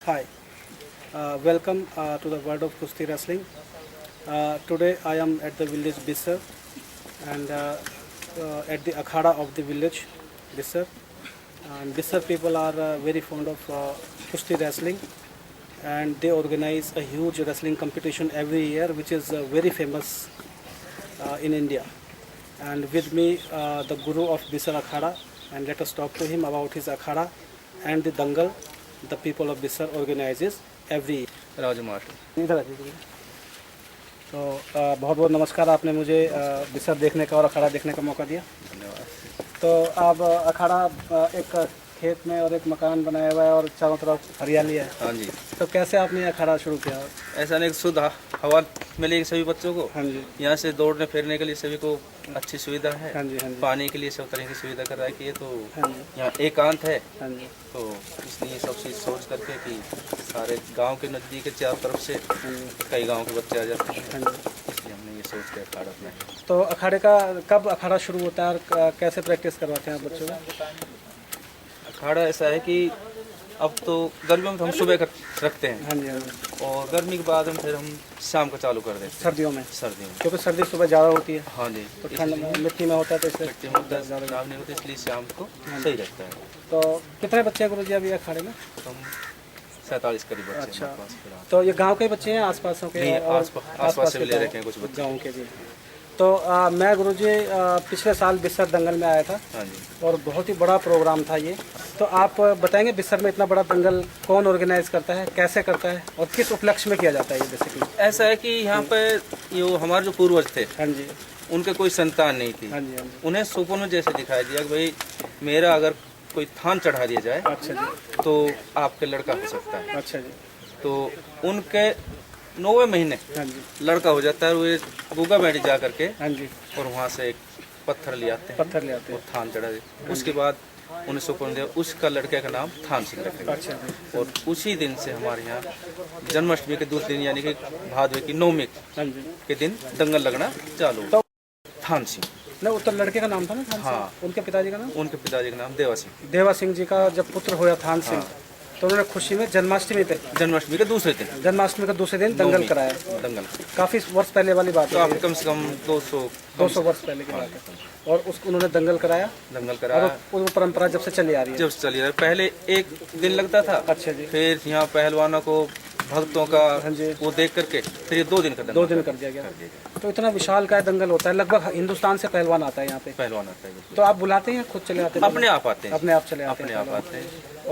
Hi, welcome to the world of Kushti Wrestling. Today I am at the village Bisar and at the Akhada of the village Bisar. And Bisar people are very fond of Kushti Wrestling, and they organize a huge wrestling competition every year which is very famous in India. And with me the guru of Bisar Akhada, and let us talk to him about his Akhada and the Dangal the people of Bisar organizes every year. Raju master. इधर आ जाइए। तो बहुत बहुत नमस्कार, आपने मुझे बिसर देखने का और अखाड़ा देखने का मौका दिया। धन्यवाद। तो आप अखाड़ा एक खेत में और एक मकान बनाया हुआ है और चारों तरफ हरियाली है। हाँ जी। तो कैसे आपने ये अखाड़ा शुरू किया? ऐसा नहीं, शुद्ध हवा मिलेगी सभी बच्चों को। हाँ जी, यहाँ से दौड़ने फिरने के लिए सभी को अच्छी सुविधा है। हाँ जी, हाँ जी, पानी के लिए सब तरह की सुविधा कर रहा है कि ये तो हाँ जी, यहाँ एकांत है, हाँ जी, तो इसलिए सब चीज़ सोच करके कि सारे गांव के नज़दीक के चारों तरफ से हाँ जी, कई गांव के बच्चे आ जाते हैं, हाँ जी। इसलिए हमने ये सोच के अखाड़ा अपनाया। तो अखाड़े का कब अखाड़ा शुरू होता है और कैसे प्रैक्टिस करवाते हैं आप बच्चों को? अखाड़ा ऐसा है कि अब तो गर्मियों में तो हम सुबह रखते हैं, हाँ जी, हाँ जी। और गर्मी के बाद फिर हम शाम को चालू कर देते हैं, सर्दियों में, सर्दियों में। क्योंकि सर्दी सुबह ज़्यादा होती है, हाँ जी, तो ठंड में मिट्टी में होता है तो इसलिए मिट्टी में होता है, खराब नहीं होता, इसलिए शाम को सही रहता है। तो कितने बच्चे हैं गुरुजी अभी अखाड़े में? हम 47 करीब बच्चे अच्छा। हमारे पास फिलहाल। तो ये गांव के बच्चे हैं, आसपास के? नहीं, और आसपास से भी ले गाँव- रखे हैं कुछ बच्चे। गांव के भी। तो मैं गुरुजी पिछले साल बिस्सर दंगल में आया था हाँ जी। और बहुत ही बड़ा प्रोग्राम था ये। तो आप बताएंगे बिस्सर में इतना बड़ा दंगल कौन ऑर्गेनाइज करता है, कैसे करता है और किस उपलक्ष्य में किया जाता है ये बेसिकली? ऐसा है कि यहाँ पे ये हमारे जो पूर्वज थे, हाँ जी, उनके कोई संतान नहीं थी। हाँ जी, हाँ जी। उन्हें सपनों में जैसे दिखाई दिया कि भाई मेरा अगर कोई थान चढ़ा दिया जाए अच्छा जी, तो आपके लड़का हो सकता है। अच्छा जी, तो उनके 9वें महीने हाँ जी, लड़का हो जाता है, वे गूगा बैठ जा करके हाँ जी। और वहाँ से एक पत्थर ले आते हैं पत्थर ले आते और हैं। थान चढ़ा देते। उसके बाद उन्हें सौंप दिया, उसका लड़के का नाम थान सिंह रखेगा। अच्छा जी, और उसी दिन से हमारे यहाँ जन्माष्टमी के दूसरे दिन यानी कि भादवे की 9वीं हाँ जी। के दिन दंगल लगना चालू। तो थान सिंह, नहीं, उत्तर लड़के का नाम था ना थान सिंह? हाँ। उनके पिताजी का नाम? उनके पिताजी का नाम देवा सिंह। देवा सिंह जी का जब पुत्र हुआ थान सिंह, तो उन्होंने खुशी में जन्माष्टमी पे, जन्माष्टमी के दूसरे दिन जन्माष्टमी का दूसरे दिन दंगल कराया। दंगल काफी वर्ष पहले वाली बात तो है, आप कम से कम 200 वर्ष पहले की बात है। और उसको उन्होंने दंगल कराया दंगल और करा। वो परंपरा जब से चली आ रही है। जब चली रहा, पहले एक दिन लगता था, अच्छा जी, फिर यहाँ पहलवानों को भक्तों का हाँ जी, वो देख करके फिर ये 2 दिन का 2 दंगल दिन कर दिया गया। तो इतना विशाल का दंगल होता है, लगभग हिंदुस्तान से पहलवान आता है यहाँ पे। पहलवान आता है। तो आप बुलाते हैं, खुद चले आते हैं? अपने आप आते हैं, अपने आप चले आते अपने हैं आप आते हैं।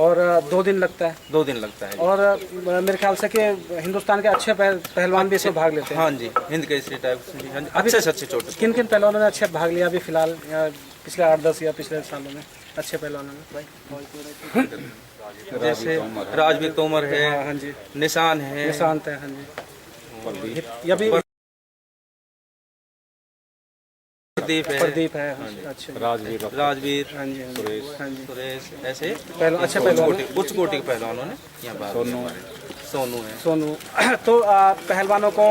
और 2 दिन लगता है। 2 दिन लगता है। और मेरे ख्याल से कि हिंदुस्तान के अच्छे पहलवान भी इसमें भाग लेते हैं। हाँ जी, हिंद केसरी टाइप से, हाँ जी, अच्छे से अच्छे चोट। किन किन पहलवानों ने अच्छे भाग लिया अभी फिलहाल, या पिछले 8-10 या पिछले सालों में अच्छे पहलवानों ने? जैसे राजवीर तोमर है, हाँ जी, निशान है, निशांत है, हाँ जी, ये भी प्रदीप है, प्रदीप है, हाँ जी, अच्छा जी, राजवीर, हाँ जी, हाँ जी, हाँ जी। सुरेश, ऐसे पहलवान अच्छे पहलवान, उच्च कोटि के पहलवानों ने यहाँ भाग लिया। सोनू है। सोनू। तो पहलवानों को,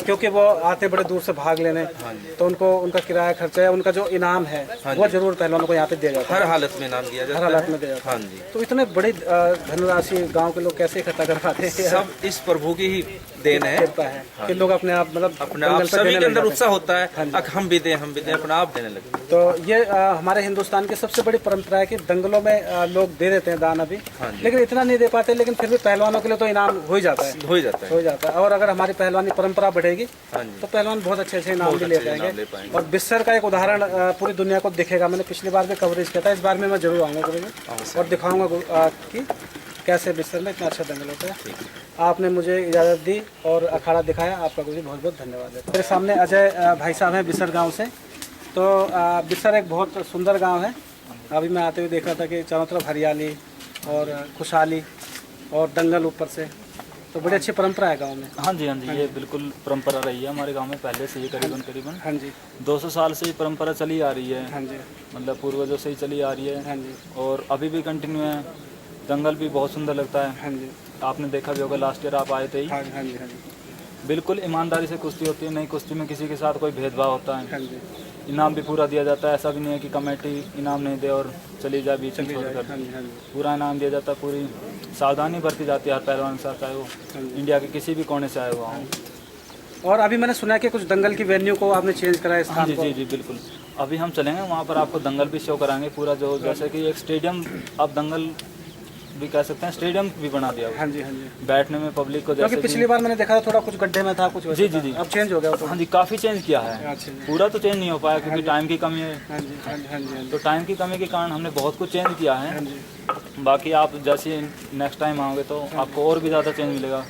क्योंकि वो आते बड़े दूर से भाग लेने, हाँ जी, तो उनको उनका किराया खर्चा है, उनका जो इनाम है हाँ वो जी। जरूर पहलवानों को यहाँ पे दिया जाता है। हर हालत में इनाम दिया जाता हर हालत है। में दिया जाता है। हाँ जी, तो इतने बड़ी धनराशि गांव के लोग कैसे इकट्ठा कर पाते हैं? सब इस प्रभु की ही देन है। कृपा है कि लोग अपने आप, मतलब अपने आप दंगल पे सभी देने के लग अंदर जाते हैं। उत्साह होता है, हाँ जी। हम भी दें, हम भी दें, अपना आप देने लगे। तो ये हमारे हिंदुस्तान की सबसे बड़ी परंपरा है कि दंगलों में लोग दे देते हैं दान अभी, हाँ जी। लेकिन इतना नहीं दे पाते, लेकिन फिर भी पहलवानों के लिए तो इनाम हो ही जाता है, हो ही जाता है। हो जाता है। और अगर हमारी पहलवानी परंपरा बढ़ेगी हाँ जी, तो पहलवान बहुत अच्छे अच्छे इनाम बहुत भी ले अच्छे इनाम ले पाएंगे। पाएंगे। और बिस्सर का एक उदाहरण पूरी दुनिया को दिखेगा। मैंने पिछली बार भी कवरेज किया था, इस बार में मैं जरूर आऊँगा अवश्य। और दिखाऊंगा कि कैसे बिस्सर में इतना अच्छा दंगल होता है। आपने मुझे इजाज़त दी और अखाड़ा दिखाया, आपका गुरु जी बहुत बहुत धन्यवाद है। मेरे सामने अजय भाई साहब हैं बिस्सर गांव से। तो बिस्सर एक बहुत सुंदर गांव है। अभी मैं आते हुए देख रहा था कि चारों तरफ हरियाली और खुशहाली और दंगल ऊपर से, तो बड़ी अच्छी परंपरा है गांव में। हाँ जी, ये बिल्कुल परंपरा रही है हमारे गांव में पहले से ही, करीबन हाँ जी, 200 साल से ये परंपरा चली आ रही है। हाँ जी, मतलब पूर्वजों से ही चली आ रही है हाँ जी, और अभी भी कंटिन्यू है। दंगल भी बहुत सुंदर लगता है। हाँ जी, आपने देखा भी होगा, लास्ट ईयर आप आए थे ही। हाँ जी, हाँ जी, हाँ जी, बिल्कुल ईमानदारी से कुश्ती होती है, नहीं कुश्ती में किसी के साथ कोई भेदभाव होता है। हाँ जी, इनाम भी पूरा दिया जाता है, ऐसा भी नहीं है कि कमेटी इनाम नहीं दे और चली जाए बीच में चलिए छोड़कर। हाँ जी, हाँ जी, पूरा इनाम दिया जाता है, पूरी सावधानी बरती जाती है हर पहलवान के साथ, चाहे वो इंडिया के किसी भी कोने से आए हुआ हो। और अभी मैंने सुना है कि कुछ दंगल की वेन्यू को आपने चेंज करा है हाँ स्थान जी को। जी जी बिल्कुल। अभी हम चलेंगे वहाँ पर, आपको दंगल भी शो कराएंगे पूरा, जो जैसे कि एक स्टेडियम आप दंगल भी कह सकते हैं, स्टेडियम भी बना दिया हुआ। हाँ जी हाँ जी। बैठने में पब्लिक को, क्योंकि जैसे पिछली बार मैंने देखा था थोड़ा कुछ गड्ढे में था कुछ वैसे जी जी था। जी अब चेंज हो गया वो तो। हाँ जी, काफ़ी चेंज किया है। अच्छा जी। पूरा तो चेंज नहीं हो पाया क्योंकि टाइम की कमी है, हाँ जी हाँ जी हाँ जी हाँ तो टाइम की कमी के कारण हमने बहुत कुछ चेंज किया है। जी। बाकी आप जैसे नेक्स्ट टाइम आओगे तो आपको और भी ज़्यादा चेंज मिलेगा।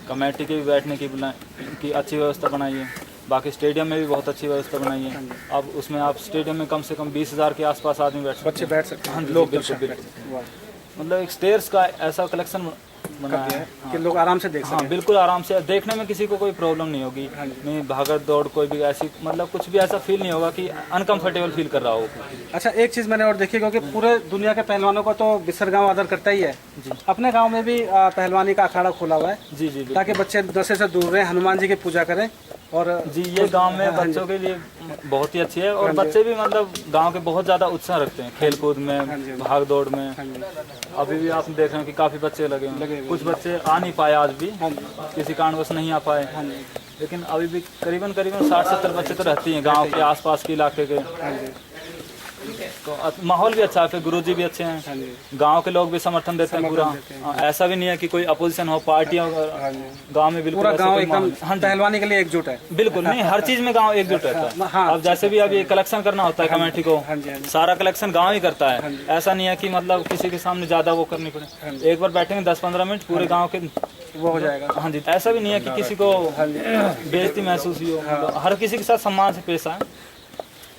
कमेटी की भी बैठने की अच्छी व्यवस्था बनाई है, बाकी स्टेडियम में भी बहुत अच्छी व्यवस्था बनाई है। अब उसमें आप स्टेडियम में कम से कम 20,000 के आसपास आदमी बैठ सकते बच्चे बैठ सकते हैं। हाँ जी, लोग बिल्कुल, दर्शक बिल्कुल। बैठ सकते हैं। वाह। मतलब एक स्टेयर्स का ऐसा कलेक्शन बनाया दिया है है कि लोग आराम से देख हाँ सकें। बिल्कुल आराम से देखने में किसी को कोई प्रॉब्लम नहीं होगी, नहीं भागड़ दौड़ कोई भी ऐसी, मतलब कुछ भी ऐसा फील नहीं होगा कि अनकंफर्टेबल फील कर रहा हो। अच्छा, एक चीज़ मैंने और देखी, क्योंकि पूरे दुनिया के पहलवानों को तो बिस्सर गांव आदर करता ही है, अपने गांव में भी पहलवानी का अखाड़ा खोला हुआ है जी जी ताकि बच्चे नशे से दूर रहें, हनुमान जी की पूजा करें। और जी, ये गांव में बच्चों के लिए बहुत ही अच्छी है, और बच्चे भी मतलब गांव के बहुत ज़्यादा उत्साह रखते हैं खेल कूद में, भाग दौड़ में। अभी भी आप देख रहे हैं कि काफ़ी बच्चे लगे हैं। कुछ बच्चे आ नहीं पाए आज भी, किसी कारणवश नहीं आ पाए, लेकिन अभी भी करीबन 60-70 बच्चे तो रहती हैं गांव के आसपास के इलाके के। तो माहौल भी अच्छा है, फिर गुरुजी भी अच्छे हैं, गांव के लोग भी समर्थन देते हैं पूरा। ऐसा भी नहीं है कि कोई अपोजिशन हो, पार्टियां गांव में बिल्कुल पूरा ऐसा गांव कोई एकदम माहौल- हाँ जी, पहलवानी के लिए एकजुट है। बिल्कुल नहीं, हर चीज में गांव एकजुट रहता है। हाँ। अब जैसे भी अभी कलेक्शन करना होता है कमेटी को, सारा कलेक्शन गांव ही करता है। ऐसा नहीं है कि मतलब किसी के सामने ज्यादा वो करनी पड़े। एक बार बैठेंगे 10-15 मिनट, पूरे गांव के वो हो जाएगा। हाँ जी, ऐसा भी नहीं है कि किसी को बेइज्जती महसूस ही हो, मतलब हर किसी के साथ सम्मान से पेश आए।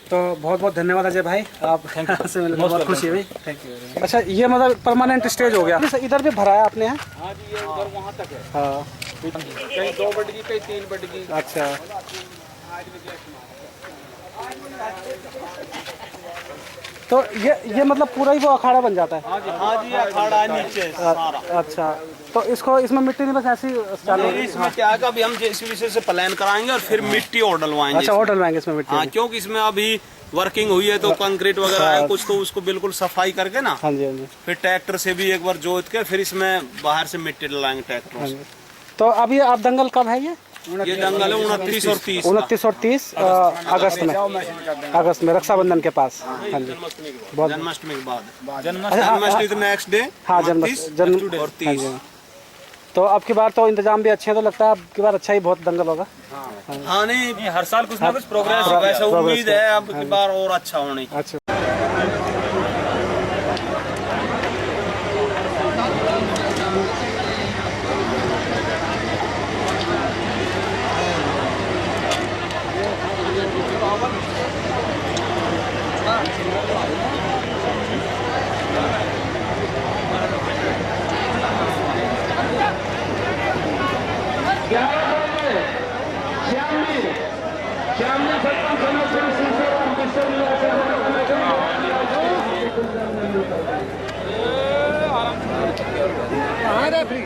तो बहुत बहुत धन्यवाद अजय भाई, आप से मिलकर बहुत खुशी हुई। Thank you. अच्छा, ये मतलब परमानेंट स्टेज हो गया। इधर भी भरा है आपने यहाँ? हाँ जी, ये उधर वहाँ तक है, हाँ। कहीं 2 बेड की, कहीं 3 बेड की। अच्छा, तो ये मतलब पूरा ही वो अखाड़ा बन जाता है? हाँ जी, अखाड़ा है नीचे सारा। अच्छा, तो इसमें मिट्टी नहीं, बस ऐसी चालू? इसमें क्या है कि अभी हम जेसीबी से प्लान कराएंगे और फिर मिट्टी और डलवाएंगे। अच्छा, और डलवाएंगे इसमें मिट्टी? हाँ, क्योंकि इसमें अभी वर्किंग हुई है तो कंक्रीट वगैरह है कुछ, तो उसको बिल्कुल सफाई करके ना, हाँ जी हाँ जी। फिर ट्रैक्टर से भी एक बार जोत के फिर इसमें बाहर से मिट्टी डलाएंगे ट्रैक्टर से। तो अभी आप दंगल कब है ये? ये दंगल है 29 और 30 29 और 30 अगस्त में रक्षाबंधन के पास। हाँ जी, बहुत जन्माष्टमी के बाद। अच्छा, जन्माष्टमी तो नेक्स्ट डे। हाँ, 29 जन्म और 30। तो अब की बार तो इंतजाम भी अच्छे हैं, तो लगता है अब की बार अच्छा ही बहुत दंगल होगा। हाँ, नहीं हर साल कुछ ना कुछ प्रोग्रेस वैसे उम्मीद है अब की बार और अच्छा होने की। अच्छा, कहाँ रेफरी?